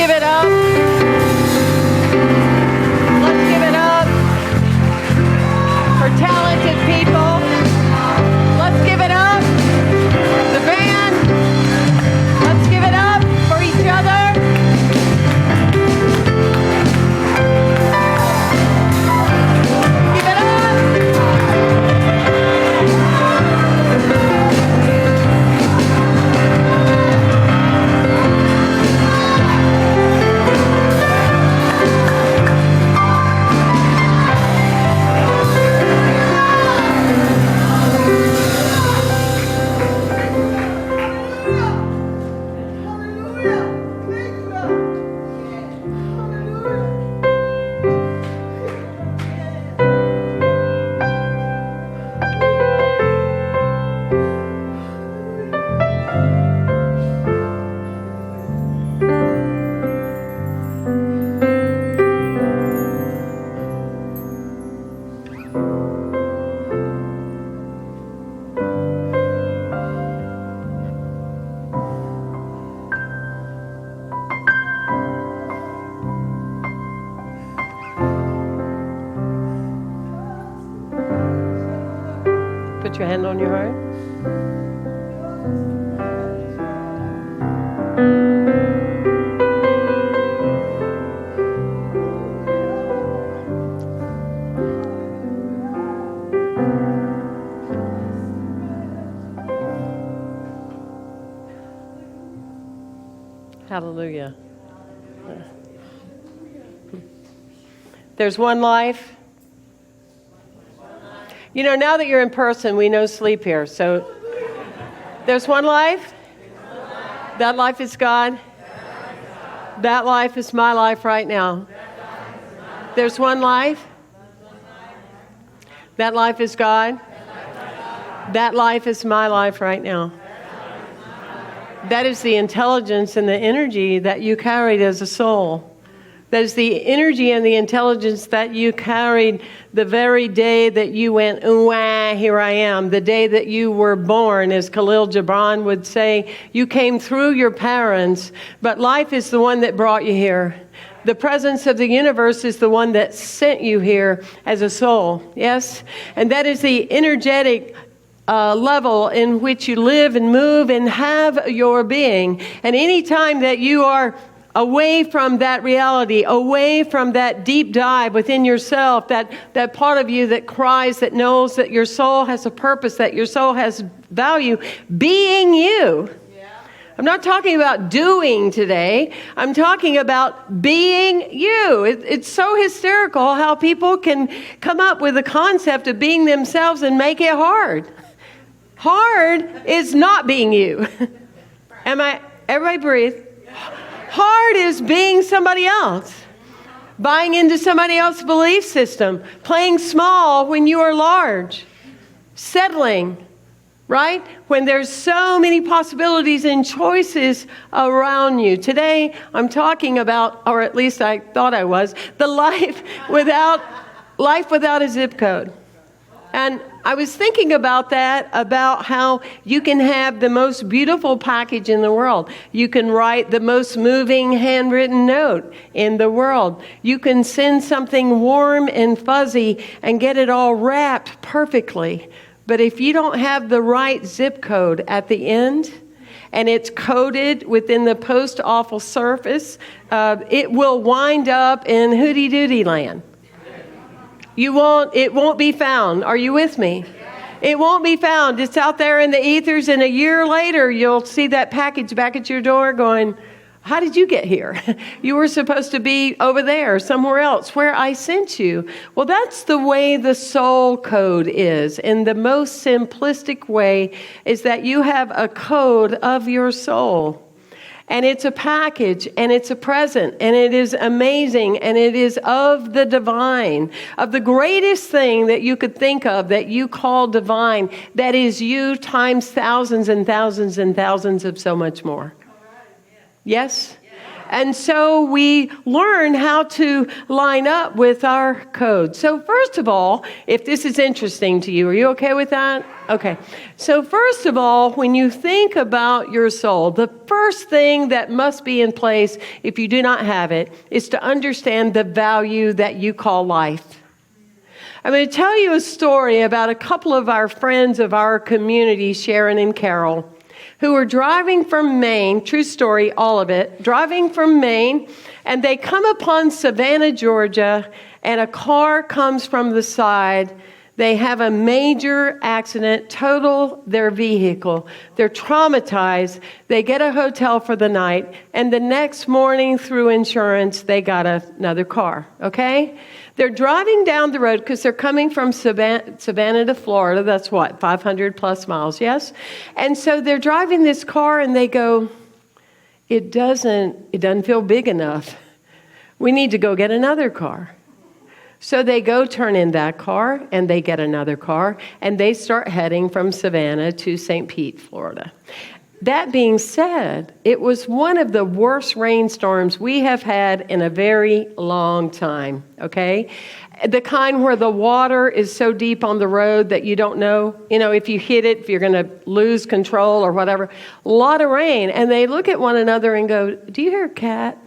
give it up. Let's give it up for talented people. Let's give it up. The band. Let's give it up for each other. Give it up. Put your hand on your heart. Hallelujah. There's one life. You know, now that you're in person, we know sleep here. So there's one life. That life is God. That life is my life right now. There's one life. That life is God. That life is my life right now. That is the intelligence and the energy that you carried as a soul. That is the energy and the intelligence that you carried the very day that you went, wah, here I am. The day that you were born, as Khalil Gibran would say, you came through your parents, but life is the one that brought you here. The presence of the universe is the one that sent you here as a soul, yes? And that is the energetic level in which you live and move and have your being. And any time that you are away from that reality, away from that deep dive within yourself, that part of you that cries, that knows that your soul has a purpose, that your soul has value, being you. I'm not talking about doing today. I'm talking about being you. It's so hysterical how people can come up with the concept of being themselves and make it hard. Hard is not being you. Everybody breathe. Hard is being somebody else, buying into somebody else's belief system, playing small when you are large, settling, right? When there's so many possibilities and choices around you. Today, I'm talking about, or at least I thought I was, the life without a zip code. And I was thinking about that, about how you can have the most beautiful package in the world. You can write the most moving handwritten note in the world. You can send something warm and fuzzy and get it all wrapped perfectly. But if you don't have the right zip code at the end, and it's coded within the post-office surface, it will wind up in hooty-dooty land. It won't be found. Are you with me? It won't be found. It's out there in the ethers, and a year later, you'll see that package back at your door going, how did you get here? You were supposed to be over there, somewhere else, where I sent you. Well, that's the way the soul code is. And the most simplistic way is that you have a code of your soul. And it's a package, and it's a present, and it is amazing, and it is of the divine, of the greatest thing that you could think of that you call divine, that is you times thousands and thousands and thousands of so much more. Yes? And so we learn how to line up with our code. So first of all, if this is interesting to you, are you okay with that? Okay. So first of all, when you think about your soul, the first thing that must be in place, if you do not have it, is to understand the value that you call life. I'm going to tell you a story about a couple of our friends of our community, Sharon and Carol, who were driving from Maine, true story, all of it, driving from Maine, and they come upon Savannah, Georgia, and a car comes from the side. They have a major accident, total their vehicle. They're traumatized. They get a hotel for the night, and the next morning through insurance, they got another car, okay? They're driving down the road because they're coming from Savannah to Florida. That's what, 500 plus miles, yes? And so they're driving this car and they go, it doesn't feel big enough. We need to go get another car. So they go turn in that car and they get another car and they start heading from Savannah to St. Pete, Florida. That being said, it was one of the worst rainstorms we have had in a very long time, okay? The kind where the water is so deep on the road that you don't know, if you hit it, if you're going to lose control or whatever. A lot of rain. And they look at one another and go, do you hear a cat?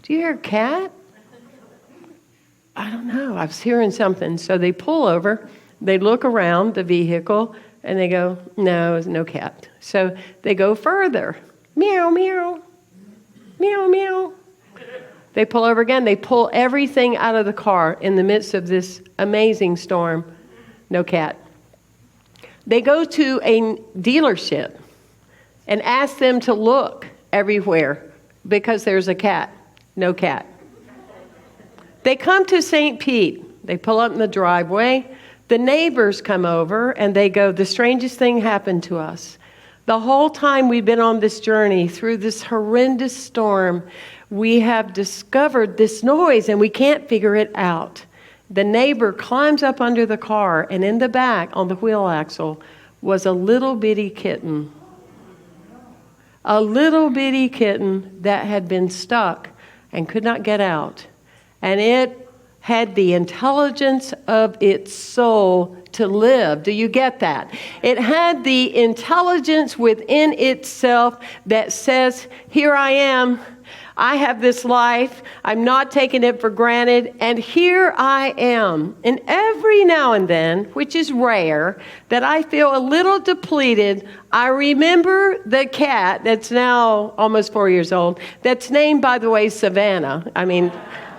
Do you hear a cat? I don't know. I was hearing something. So they pull over. They look around the vehicle. And they go, no, there's no cat. So they go further. Meow, meow. Meow, meow. They pull over again. They pull everything out of the car in the midst of this amazing storm. No cat. They go to a dealership and ask them to look everywhere because there's a cat. No cat. They come to St. Pete. They pull up in the driveway. The neighbors come over and they go, the strangest thing happened to us. The whole time we've been on this journey through this horrendous storm, we have discovered this noise and we can't figure it out. The neighbor climbs up under the car and in the back on the wheel axle was a little bitty kitten. A little bitty kitten that had been stuck and could not get out. And it had the intelligence of its soul to live. Do you get that? It had the intelligence within itself that says, here I am. I have this life. I'm not taking it for granted. And here I am. And every now and then, which is rare, that I feel a little depleted, I remember the cat that's now almost 4 years old, that's named, by the way, Savannah. I mean,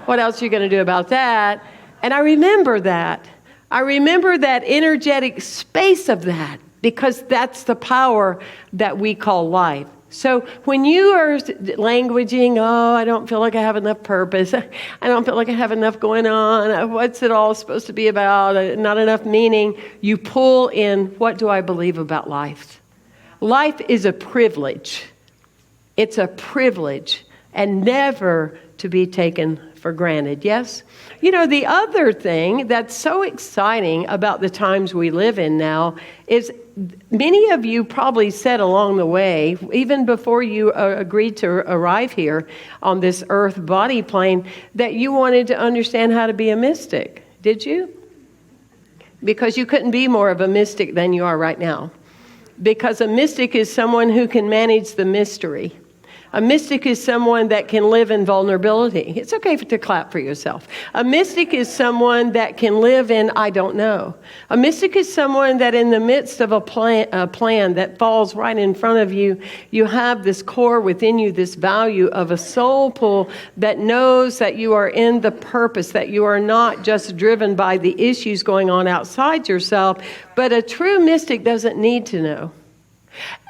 what else are you going to do about that? And I remember that. I remember that energetic space of that because that's the power that we call life. So when you are languaging, I don't feel like I have enough purpose. I don't feel like I have enough going on. What's it all supposed to be about? Not enough meaning. You pull in, what do I believe about life? Life is a privilege. It's a privilege and never to be taken for granted, yes? The other thing that's so exciting about the times we live in now is many of you probably said along the way, even before you agreed to arrive here on this earth body plane, that you wanted to understand how to be a mystic. Did you? Because you couldn't be more of a mystic than you are right now. Because a mystic is someone who can manage the mystery. A mystic is someone that can live in vulnerability. It's okay to clap for yourself. A mystic is someone that can live in I don't know. A mystic is someone that in the midst of a plan that falls right in front of you, you have this core within you, this value of a soul pull that knows that you are in the purpose, that you are not just driven by the issues going on outside yourself, but a true mystic doesn't need to know.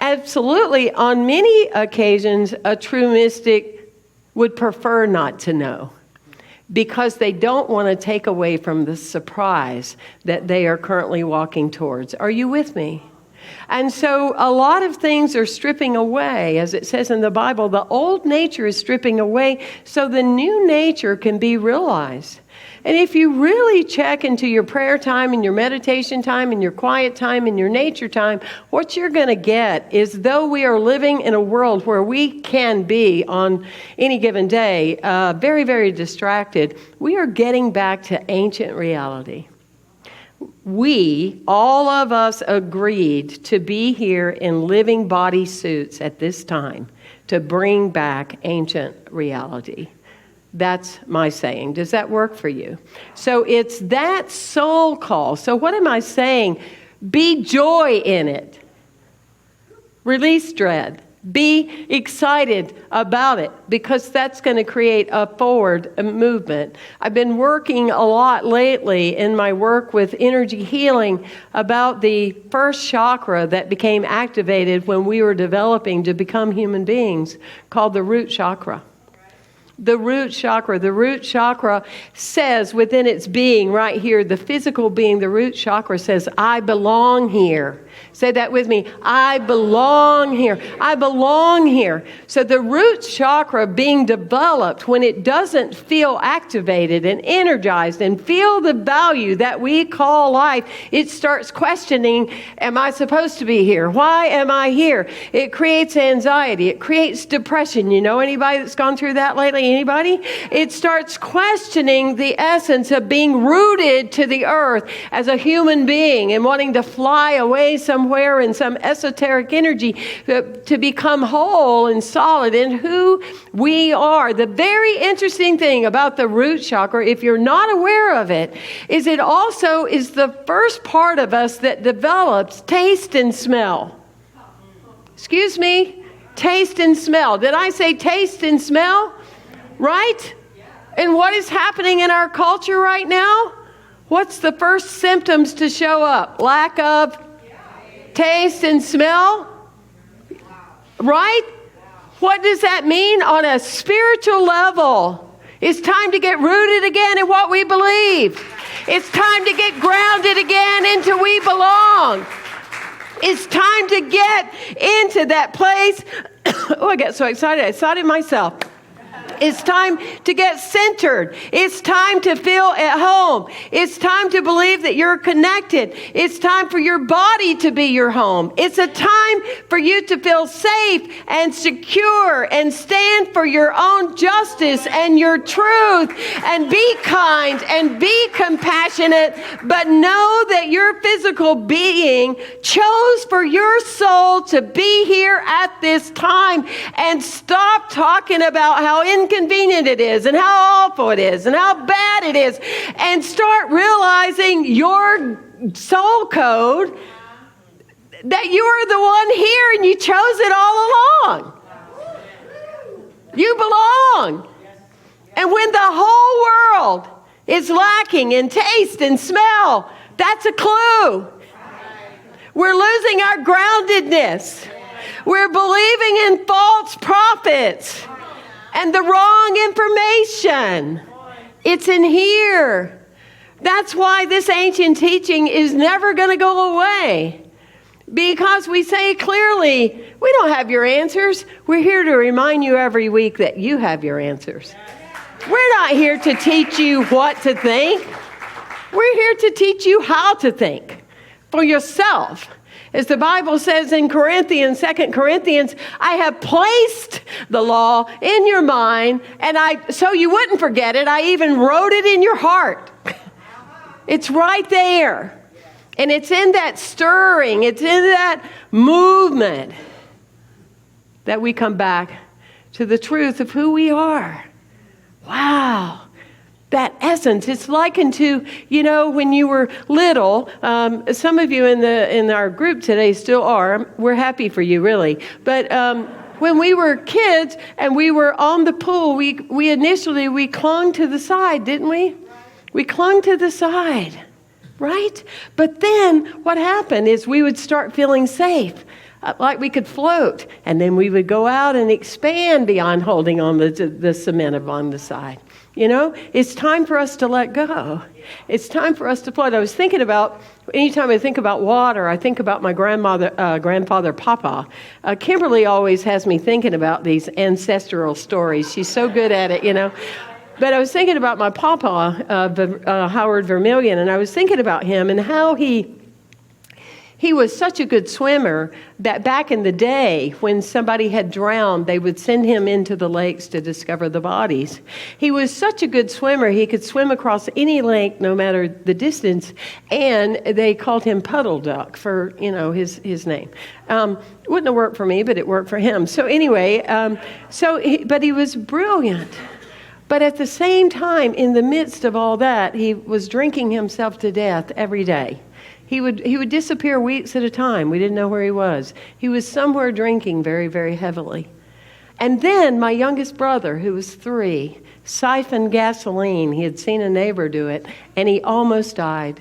Absolutely, on many occasions, a true mystic would prefer not to know because they don't want to take away from the surprise that they are currently walking towards. Are you with me? And so a lot of things are stripping away. As it says in the Bible, the old nature is stripping away so the new nature can be realized. And if you really check into your prayer time and your meditation time and your quiet time and your nature time, what you're going to get is, though we are living in a world where we can be on any given day very, very distracted, we are getting back to ancient reality. We, all of us, agreed to be here in living body suits at this time to bring back ancient reality. That's my saying. Does that work for you? So it's that soul call. So what am I saying? Be joy in it. Release dread. Be excited about it, because that's going to create a forward movement. I've been working a lot lately in my work with energy healing about the first chakra that became activated when we were developing to become human beings, called the root chakra. The root chakra. The root chakra says within its being right here, the physical being, the root chakra says, I belong here. Say that with me. I belong here. I belong here. So the root chakra being developed, when it doesn't feel activated and energized and feel the value that we call life, it starts questioning, am I supposed to be here? Why am I here? It creates anxiety. It creates depression. You know anybody that's gone through that lately? Anybody? It starts questioning the essence of being rooted to the earth as a human being and wanting to fly away somewhere in some esoteric energy to become whole and solid in who we are. The very interesting thing about the root chakra, if you're not aware of it, is it also is the first part of us that develops taste and smell. Excuse me? Taste and smell. Did I say taste and smell? Right? And what is happening in our culture right now? What's the first symptoms to show up? Lack of taste and smell? Right? What does that mean on a spiritual level? It's time to get rooted again in what we believe. It's time to get grounded again into we belong. It's time to get into that place. Oh, I got so excited. I excited myself. It's time to get centered. It's time to feel at home. It's time to believe that you're connected. It's time for your body to be your home. It's a time for you to feel safe and secure and stand for your own justice and your truth and be kind and be compassionate, but know that your physical being chose for your soul to be here at this time, and stop talking about how inconvenient it is and how awful it is and how bad it is, and start realizing your soul code, that you're the one here and you chose it all along. You belong. And when the whole world is lacking in taste and smell, that's a clue. We're losing our groundedness. We're believing in false prophets and the wrong information. It's in here. That's why this ancient teaching is never going to go away. Because we say clearly, we don't have your answers. We're here to remind you every week that you have your answers. We're not here to teach you what to think. We're here to teach you how to think for yourself. As the Bible says in Corinthians, 2 Corinthians, I have placed the law in your mind, and so you wouldn't forget it, I even wrote it in your heart. It's right there. And it's in that stirring, it's in that movement that we come back to the truth of who we are. Wow. That essence, it's likened to, when you were little, some of you in our group today still are. We're happy for you, really. But when we were kids and we were on the pool, we initially clung to the side, didn't we? We clung to the side, right? But then what happened is we would start feeling safe, like we could float. And then we would go out and expand beyond holding on the cement along the side. It's time for us to let go. It's time for us to float. I was thinking about, anytime I think about water, I think about my grandfather, Papa. Kimberly always has me thinking about these ancestral stories. She's so good at it, But I was thinking about my papa, Howard Vermillion, and I was thinking about him and how he was such a good swimmer that back in the day when somebody had drowned, they would send him into the lakes to discover the bodies. He was such a good swimmer, he could swim across any lake no matter the distance, and they called him Puddle Duck for, his name. Wouldn't have worked for me, but it worked for him. So anyway, but he was brilliant. But at the same time, in the midst of all that, he was drinking himself to death every day. He would disappear weeks at a time. We didn't know where he was. He was somewhere drinking very, very heavily. And then my youngest brother, who was 3, siphoned gasoline. He had seen a neighbor do it, and he almost died.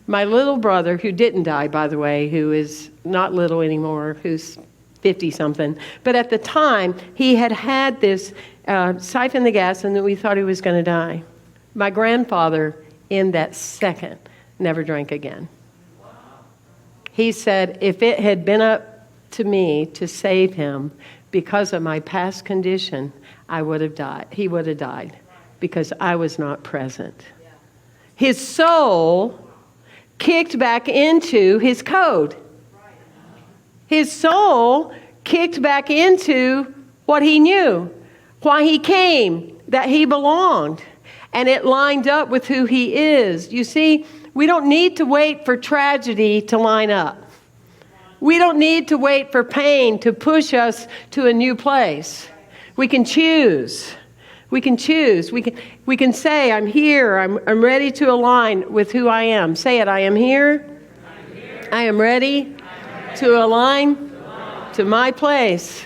My little brother, who didn't die, by the way, who is not little anymore, who's 50-something, but at the time, he had this siphon the gas, and then we thought he was going to die. My grandfather, in that second, never drank again. He said, if it had been up to me to save him because of my past condition, I would have died. He would have died because I was not present. His soul kicked back into his code. His soul kicked back into what he knew, why he came, that he belonged. And it lined up with who he is. You see, we don't need to wait for tragedy to line up. We don't need to wait for pain to push us to a new place. We can choose. We can choose. We can say, I'm here. I'm ready to align with who I am. Say it, I am here. I am ready to align to my place.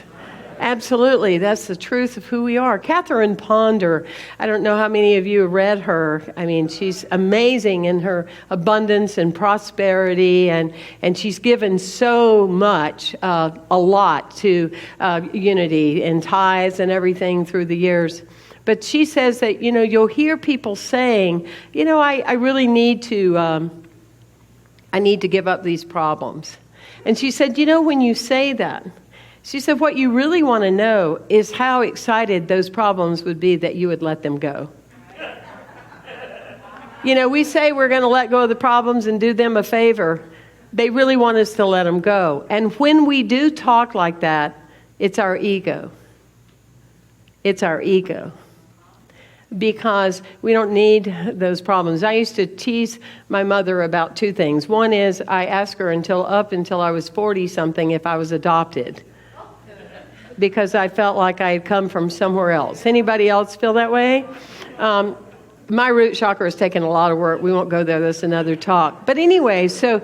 Absolutely. That's the truth of who we are. Catherine Ponder, I don't know how many of you have read her. I mean, she's amazing in her abundance and prosperity, and she's given so much, a lot to unity and tithes and everything through the years. But she says that, you'll hear people saying, I really need to, I need to give up these problems. And she said, when you say that, she said, what you really want to know is how excited those problems would be that you would let them go. We say we're going to let go of the problems and do them a favor. They really want us to let them go. And when we do talk like that, it's our ego. It's our ego. Because we don't need those problems. I used to tease my mother about 2 things. One is I asked her until I was 40-something if I was adopted. Because I felt like I had come from somewhere else. Anybody else feel that way? My root chakra has taken a lot of work. We won't go there. That's another talk. But anyway, so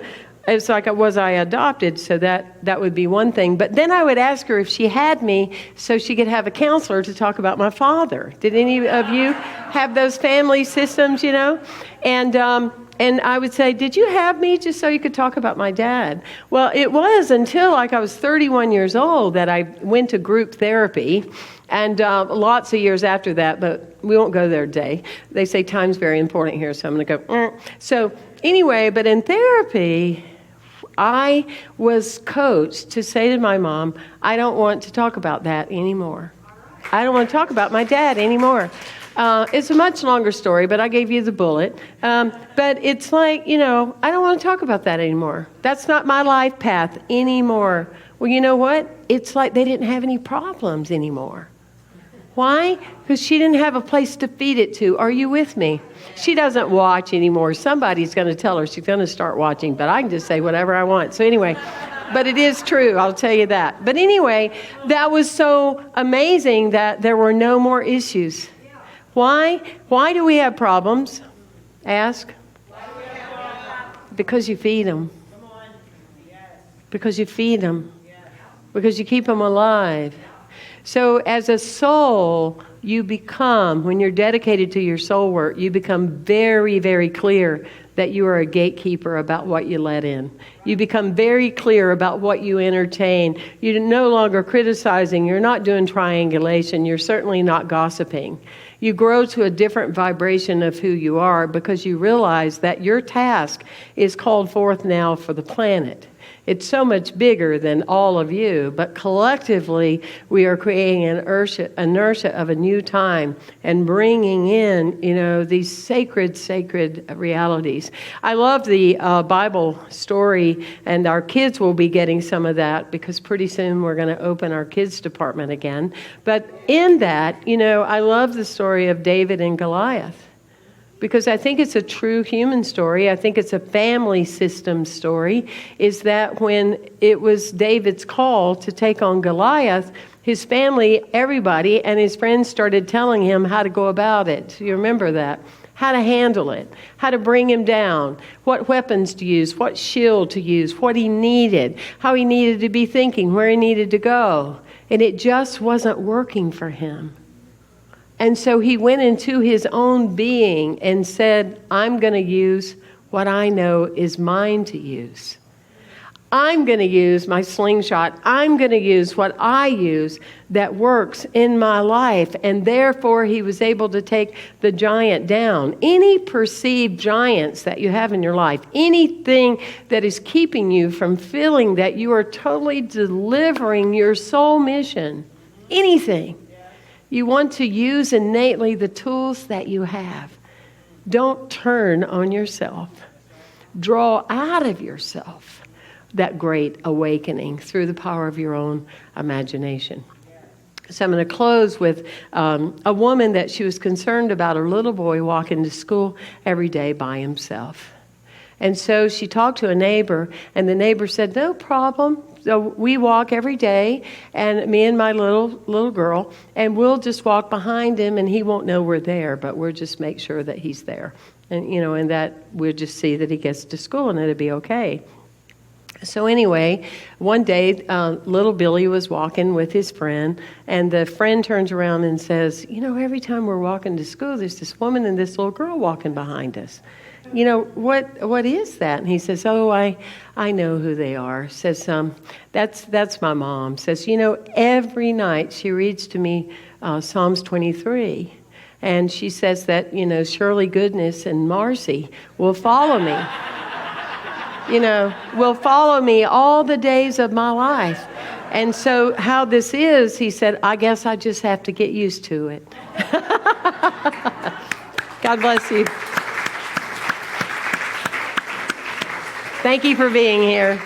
it's like, was I adopted? So that would be one thing. But then I would ask her if she had me so she could have a counselor to talk about my father. Did any of you have those family systems, And I would say, did you have me just so you could talk about my dad? Well, it was until I was 31 years old that I went to group therapy. And lots of years after that, but we won't go there today. They say time's very important here, so I'm going to go. So anyway, but in therapy, I was coached to say to my mom, I don't want to talk about that anymore. I don't want to talk about my dad anymore. It's a much longer story, but I gave you the bullet. But it's like, I don't want to talk about that anymore. That's not my life path anymore. Well, you know what? It's like they didn't have any problems anymore. Why? Because she didn't have a place to feed it to. Are you with me? She doesn't watch anymore. Somebody's going to tell her she's going to start watching, but I can just say whatever I want. So anyway, but it is true. I'll tell you that. But anyway, that was so amazing that there were no more issues. Why? Why do we have problems? Ask. Because you feed them. Because you feed them. Because you keep them alive. So as a soul, you become, when you're dedicated to your soul work, you become very, very clear that you are a gatekeeper about what you let in. You become very clear about what you entertain. You're no longer criticizing. You're not doing triangulation. You're certainly not gossiping. You grow to a different vibration of who you are because you realize that your task is called forth now for the planet. It's so much bigger than all of you, but collectively we are creating an inertia of a new time and bringing in, these sacred realities. I love the Bible story, and our kids will be getting some of that because pretty soon we're going to open our kids department again. But in that, I love the story of David and Goliath. Because I think it's a true human story. I think it's a family system story, is that when it was David's call to take on Goliath, his family, everybody, and his friends started telling him how to go about it. You remember that? How to handle it, how to bring him down, what weapons to use, what shield to use, what he needed, how he needed to be thinking, where he needed to go. And it just wasn't working for him. And so he went into his own being and said, I'm going to use what I know is mine to use. I'm going to use my slingshot. I'm going to use what I use that works in my life. And therefore, he was able to take the giant down. Any perceived giants that you have in your life, anything that is keeping you from feeling that you are totally delivering your soul mission, anything. You want to use innately the tools that you have. Don't turn on yourself. Draw out of yourself that great awakening through the power of your own imagination. So I'm going to close with a woman that she was concerned about her little boy walking to school every day by himself. And so she talked to a neighbor, and the neighbor said, no problem. So we walk every day, and me and my little girl, and we'll just walk behind him, and he won't know we're there, but we'll just make sure that he's there. And, and that we'll just see that he gets to school, and it'll be okay. So anyway, one day, little Billy was walking with his friend, and the friend turns around and says, every time we're walking to school, there's this woman and this little girl walking behind us. What is that? And he says, I know who they are. Says, that's my mom. Says, every night she reads to me Psalms 23. And she says that, surely goodness and mercy will follow me. Will follow me all the days of my life. And so how this is, he said, I guess I just have to get used to it. God bless you. Thank you for being here.